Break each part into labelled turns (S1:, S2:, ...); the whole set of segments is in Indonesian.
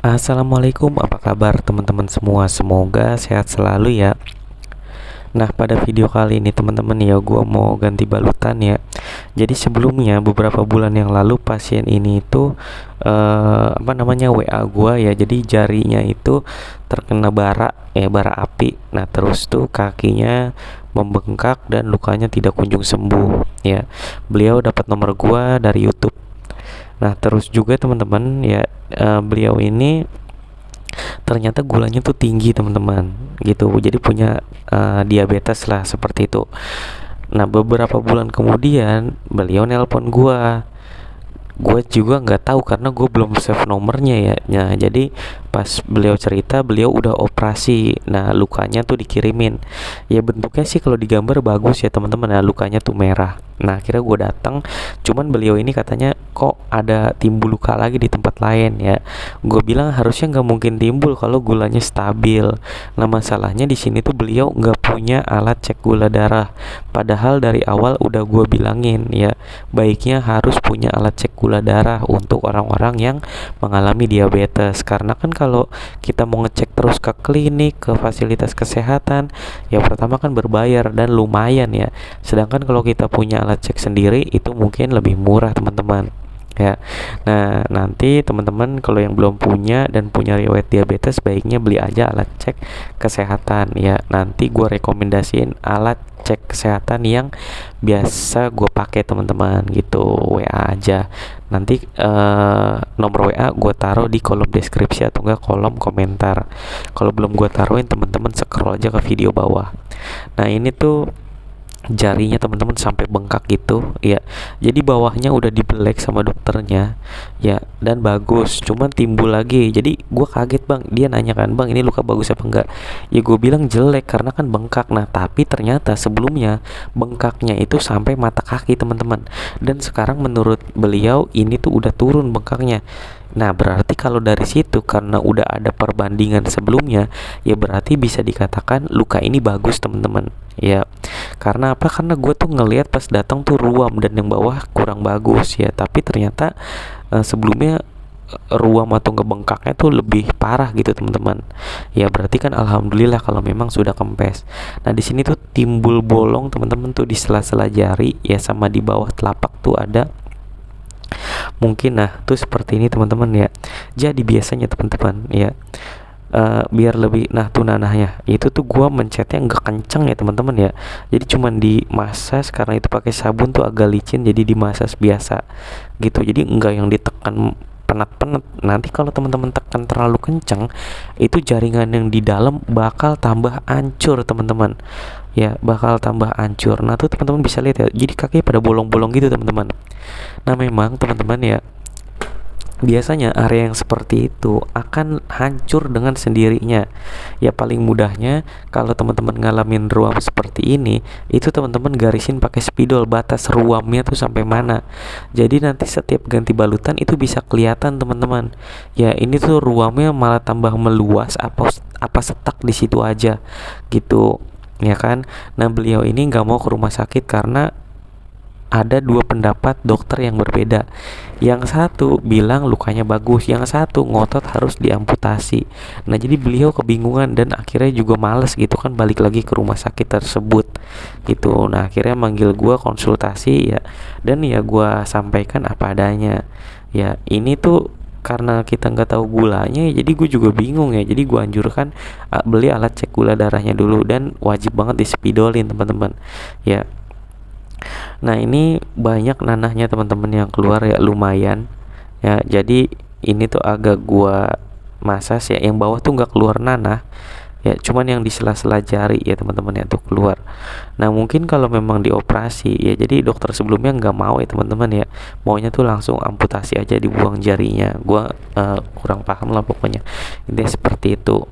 S1: Assalamualaikum, apa kabar teman-teman semua? Semoga sehat selalu ya. Nah, pada video kali ini teman-teman ya, gue mau ganti balutan ya. Jadi sebelumnya beberapa bulan yang lalu pasien ini itu WA gue ya. Jadi jarinya itu terkena bara api. Nah, terus tuh kakinya membengkak dan lukanya tidak kunjung sembuh ya. Beliau dapat nomor gue dari YouTube. Nah, terus juga teman-teman ya, beliau ini ternyata gulanya tuh tinggi teman-teman gitu, jadi punya diabetes lah seperti itu. Nah, beberapa bulan kemudian beliau nelpon gue juga nggak tahu karena gue belum save nomornya ya. Nah, jadi pas beliau cerita beliau udah operasi. Nah, lukanya tuh dikirimin ya, bentuknya sih kalau digambar bagus ya teman-teman. Nah, lukanya tuh merah. Nah, akhirnya gue datang, cuman beliau ini katanya kok ada timbul luka lagi di tempat lain ya. Gue bilang harusnya nggak mungkin timbul kalau gulanya stabil. Nah, masalahnya di sini tuh beliau nggak punya alat cek gula darah. Padahal dari awal udah gue bilangin ya, baiknya harus punya alat cek gula darah untuk orang-orang yang mengalami diabetes. Karena kan kalau kita mau ngecek terus ke klinik, ke fasilitas kesehatan, ya pertama kan berbayar dan lumayan ya. Sedangkan kalau kita punya alat cek sendiri itu mungkin lebih murah teman-teman ya. Nah, nanti teman-teman kalau yang belum punya dan punya riwayat diabetes, baiknya beli aja alat cek kesehatan ya. Nanti gue rekomendasiin alat cek kesehatan yang biasa gue pakai teman-teman gitu. WA aja nanti, nomor WA gue taruh di kolom deskripsi atau enggak kolom komentar. Kalau belum gue taruhin, teman-teman scroll aja ke video bawah. Nah, ini tuh jarinya teman-teman sampai bengkak gitu ya. Jadi bawahnya udah dibelek sama dokternya ya, dan bagus, cuman timbul lagi. Jadi gue kaget bang, dia nanya kan, bang ini luka bagus apa enggak? Ya gue bilang jelek karena kan bengkak. Nah, tapi ternyata sebelumnya bengkaknya itu sampai mata kaki teman-teman, dan sekarang menurut beliau ini tuh udah turun bengkaknya. Nah, berarti kalau dari situ karena udah ada perbandingan sebelumnya, ya berarti bisa dikatakan luka ini bagus teman-teman ya. Karena apa? Karena gue tuh ngelihat pas datang tuh ruam dan yang bawah kurang bagus ya. Tapi ternyata sebelumnya ruam atau ngebengkaknya tuh lebih parah gitu teman-teman. Ya berarti kan alhamdulillah kalau memang sudah kempes. Nah, di sini tuh timbul bolong teman-teman tuh di sela-sela jari ya, sama di bawah telapak tuh ada mungkin. Nah, tuh seperti ini teman-teman ya. Jadi biasanya teman-teman ya, biar lebih, nah tuh nanahnya itu tuh gua mencetnya nggak kenceng ya teman-teman ya. Jadi cuman dimasas, karena itu pakai sabun tuh agak licin, jadi dimasas biasa gitu. Jadi enggak yang ditekan penat-penat. Nanti kalau teman-teman tekan terlalu kenceng, itu jaringan yang di dalam bakal tambah hancur teman-teman ya, bakal tambah hancur. Nah, tuh teman-teman bisa lihat ya, jadi kakinya pada bolong-bolong gitu teman-teman. Nah, memang teman-teman ya, biasanya area yang seperti itu akan hancur dengan sendirinya. Ya paling mudahnya kalau teman-teman ngalamin ruam seperti ini, itu teman-teman garisin pakai spidol batas ruamnya tuh sampai mana. Jadi nanti setiap ganti balutan itu bisa kelihatan teman-teman. Ya ini tuh ruamnya malah tambah meluas, apa stuck di situ aja gitu. Ya kan? Nah, beliau ini nggak mau ke rumah sakit karena ada dua pendapat dokter yang berbeda. Yang satu bilang lukanya bagus, yang satu ngotot harus diamputasi. Nah, jadi beliau kebingungan dan akhirnya juga males gitu kan balik lagi ke rumah sakit tersebut gitu. Nah, akhirnya manggil gua konsultasi ya, dan ya gua sampaikan apa adanya. Ya, ini tuh karena kita nggak tahu gulanya, jadi gue juga bingung ya. Jadi gue anjurkan beli alat cek gula darahnya dulu, dan wajib banget dispidolin teman-teman ya. Nah, ini banyak nanahnya teman-teman yang keluar ya, lumayan ya. Jadi ini tuh agak gua masas ya, yang bawah tuh nggak keluar nanah ya, cuman yang di sela-sela jari ya teman-teman ya tuh keluar. Nah, mungkin kalau memang dioperasi ya, jadi dokter sebelumnya nggak mau ya teman-teman ya, maunya tuh langsung amputasi aja, dibuang jarinya. Gua kurang paham lah pokoknya, intinya seperti itu.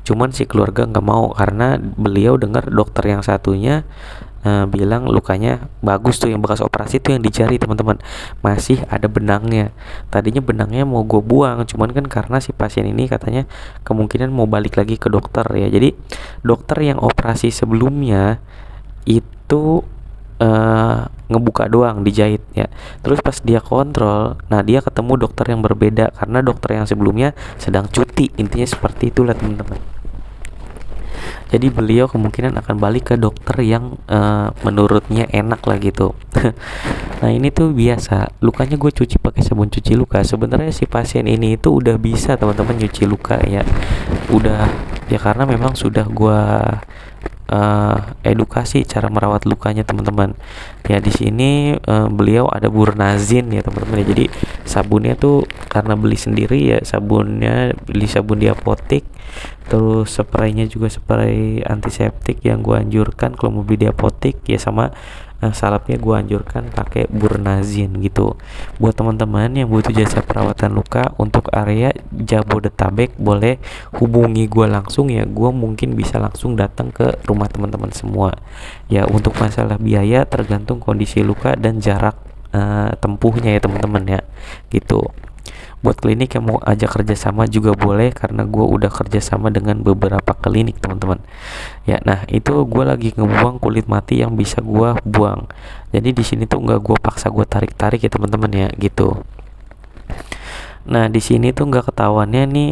S1: Cuman si keluarga nggak mau karena beliau dengar dokter yang satunya bilang lukanya bagus tuh, yang bekas operasi tuh yang di jari teman-teman, masih ada benangnya. Tadinya benangnya mau gue buang, cuman kan karena si pasien ini katanya kemungkinan mau balik lagi ke dokter ya. Jadi dokter yang operasi sebelumnya itu ngebuka doang, dijahit ya. Terus pas dia kontrol, nah dia ketemu dokter yang berbeda karena dokter yang sebelumnya sedang cuti. Intinya seperti itulah teman-teman. Jadi beliau kemungkinan akan balik ke dokter yang menurutnya enak lah gitu. Nah ini tuh biasa, lukanya gue cuci pakai sabun cuci luka. Sebenarnya si pasien ini itu udah bisa teman-teman nyuci luka ya, udah ya, karena memang sudah gue edukasi cara merawat lukanya teman-teman. Ya di sini beliau ada Burnazin ya teman-teman ya. Jadi sabunnya tuh karena beli sendiri ya, sabunnya beli sabun di apotek. Terus spraynya juga spray antiseptik yang gua anjurkan kalau mau beli di apotek ya, sama salapnya gua anjurkan pakai Burnazin gitu. Buat teman-teman yang butuh jasa perawatan luka untuk area Jabodetabek boleh hubungi gua langsung ya. Gua mungkin bisa langsung datang ke rumah teman-teman semua. Ya untuk masalah biaya tergantung kondisi luka dan jarak tempuhnya ya teman-teman ya gitu. Buat klinik yang mau ajak kerjasama juga boleh, karena gue udah kerjasama dengan beberapa klinik teman-teman ya. Nah itu gue lagi ngebuang kulit mati yang bisa gue buang. Jadi di sini tuh nggak gue paksa gue tarik-tarik ya teman-teman ya gitu. Nah di sini tuh nggak ketahuannya nih,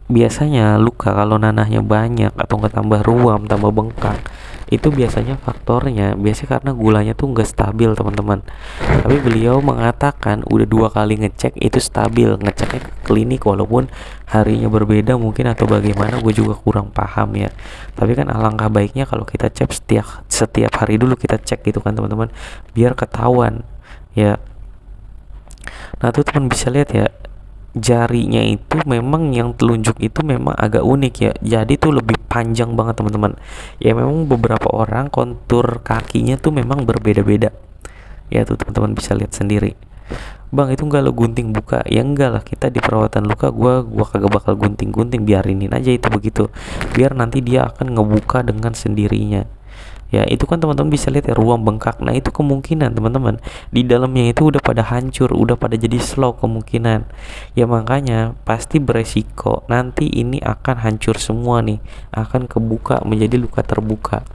S1: biasanya luka kalau nanahnya banyak atau nggak tambah ruam, tambah bengkak, itu biasanya faktornya karena gulanya tuh nggak stabil teman-teman. Tapi beliau mengatakan udah 2 kali ngecek itu stabil, ngeceknya ke klinik walaupun harinya berbeda mungkin atau bagaimana, gue juga kurang paham ya. Tapi kan alangkah baiknya kalau kita cek setiap hari dulu kita cek gitu kan teman-teman, biar ketahuan ya. Nah tuh teman bisa lihat ya, jarinya itu memang yang telunjuk itu memang agak unik ya, jadi tuh lebih panjang banget teman-teman ya. Memang beberapa orang kontur kakinya tuh memang berbeda-beda ya, tuh teman-teman bisa lihat sendiri. Bang itu enggak lo gunting buka ya? Enggak lah, kita di perawatan luka gua kagak bakal gunting-gunting, biarinin aja itu begitu, biar nanti dia akan ngebuka dengan sendirinya. Ya itu kan teman-teman bisa lihat ya, ruang bengkak. Nah itu kemungkinan teman-teman di dalamnya itu udah pada hancur, udah pada jadi slow kemungkinan ya. Makanya pasti beresiko nanti ini akan hancur semua nih, akan kebuka menjadi luka terbuka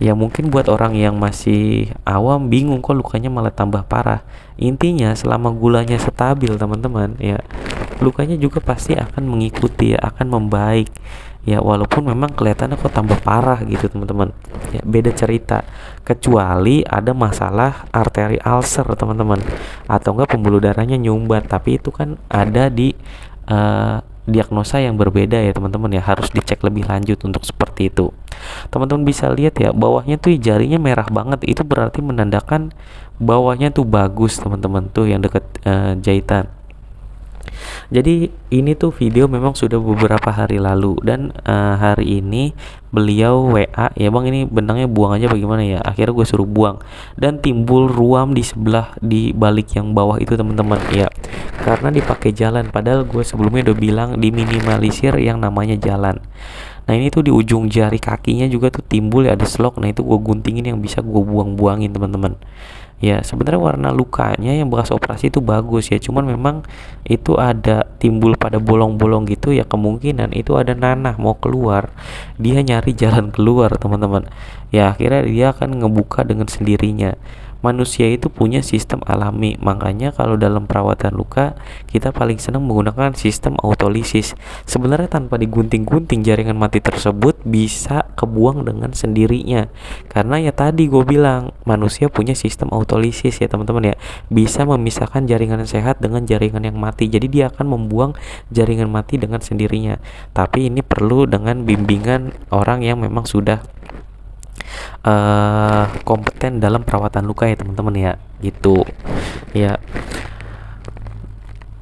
S1: ya. Mungkin buat orang yang masih awam bingung kok lukanya malah tambah parah. Intinya selama gulanya stabil teman-teman ya, lukanya juga pasti akan mengikuti ya, akan membaik ya, walaupun memang kelihatannya kok tambah parah gitu teman-teman ya. Beda cerita kecuali ada masalah arteri ulcer teman-teman, atau enggak pembuluh darahnya nyumbat, tapi itu kan ada di diagnosa yang berbeda ya teman-teman ya, harus dicek lebih lanjut untuk seperti itu. Teman-teman bisa lihat ya, bawahnya tuh jarinya merah banget, itu berarti menandakan bawahnya tuh bagus teman-teman, tuh yang deket jahitan. Jadi ini tuh video memang sudah beberapa hari lalu, dan hari ini beliau WA ya, bang ini benangnya buang aja bagaimana ya. Akhirnya gue suruh buang, dan timbul ruam di sebelah di balik yang bawah itu teman-teman ya, karena dipakai jalan. Padahal gue sebelumnya udah bilang diminimalisir yang namanya jalan. Nah ini tuh di ujung jari kakinya juga tuh timbul ya, ada slok. Nah itu gue guntingin yang bisa gue buang-buangin teman-teman ya. Sebenarnya warna lukanya yang bekas operasi itu bagus ya, cuman memang itu ada timbul pada bolong-bolong gitu ya, kemungkinan itu ada nanah mau keluar, dia nyari jalan keluar teman-teman ya. Akhirnya dia akan ngebuka dengan sendirinya. Manusia itu punya sistem alami, makanya kalau dalam perawatan luka kita paling senang menggunakan sistem autolisis. Sebenarnya tanpa digunting-gunting, jaringan mati tersebut bisa kebuang dengan sendirinya, karena ya tadi gue bilang manusia punya sistem autolisis ya teman-teman ya, bisa memisahkan jaringan yang sehat dengan jaringan yang mati. Jadi dia akan membuang jaringan mati dengan sendirinya, tapi ini perlu dengan bimbingan orang yang memang sudah kompeten dalam perawatan luka ya teman-teman ya gitu ya.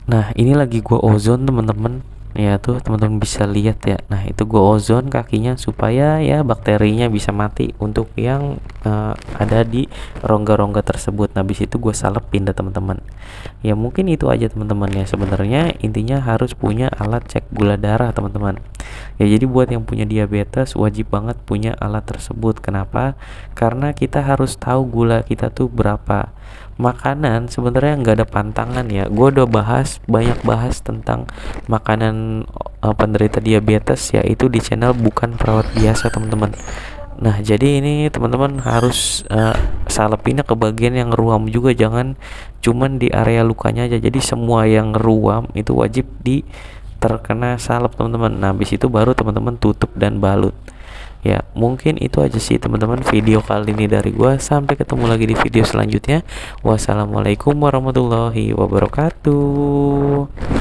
S1: Nah ini lagi gua ozon teman-teman ya, tuh teman-teman bisa lihat ya. Nah itu gua ozon kakinya supaya ya bakterinya bisa mati untuk yang ada di rongga-rongga tersebut. Nah habis itu gua salepin dah teman-teman ya. Mungkin itu aja teman-teman ya, sebenarnya intinya harus punya alat cek gula darah teman-teman ya. Jadi buat yang punya diabetes wajib banget punya alat tersebut. Kenapa? Karena kita harus tahu gula kita tuh berapa. Makanan sebenarnya nggak ada pantangan ya. Gue udah banyak bahas tentang makanan penderita diabetes ya, itu di channel bukan perawat biasa teman-teman. Nah, jadi ini teman-teman harus salepinnya ke bagian yang ruam juga, jangan cuman di area lukanya aja. Jadi semua yang ruam itu wajib terkena salep teman-teman. Nah, habis itu baru teman-teman tutup dan balut. Ya, mungkin itu aja sih teman-teman video kali ini dari gua. Sampai ketemu lagi di video selanjutnya. Wassalamualaikum warahmatullahi wabarakatuh.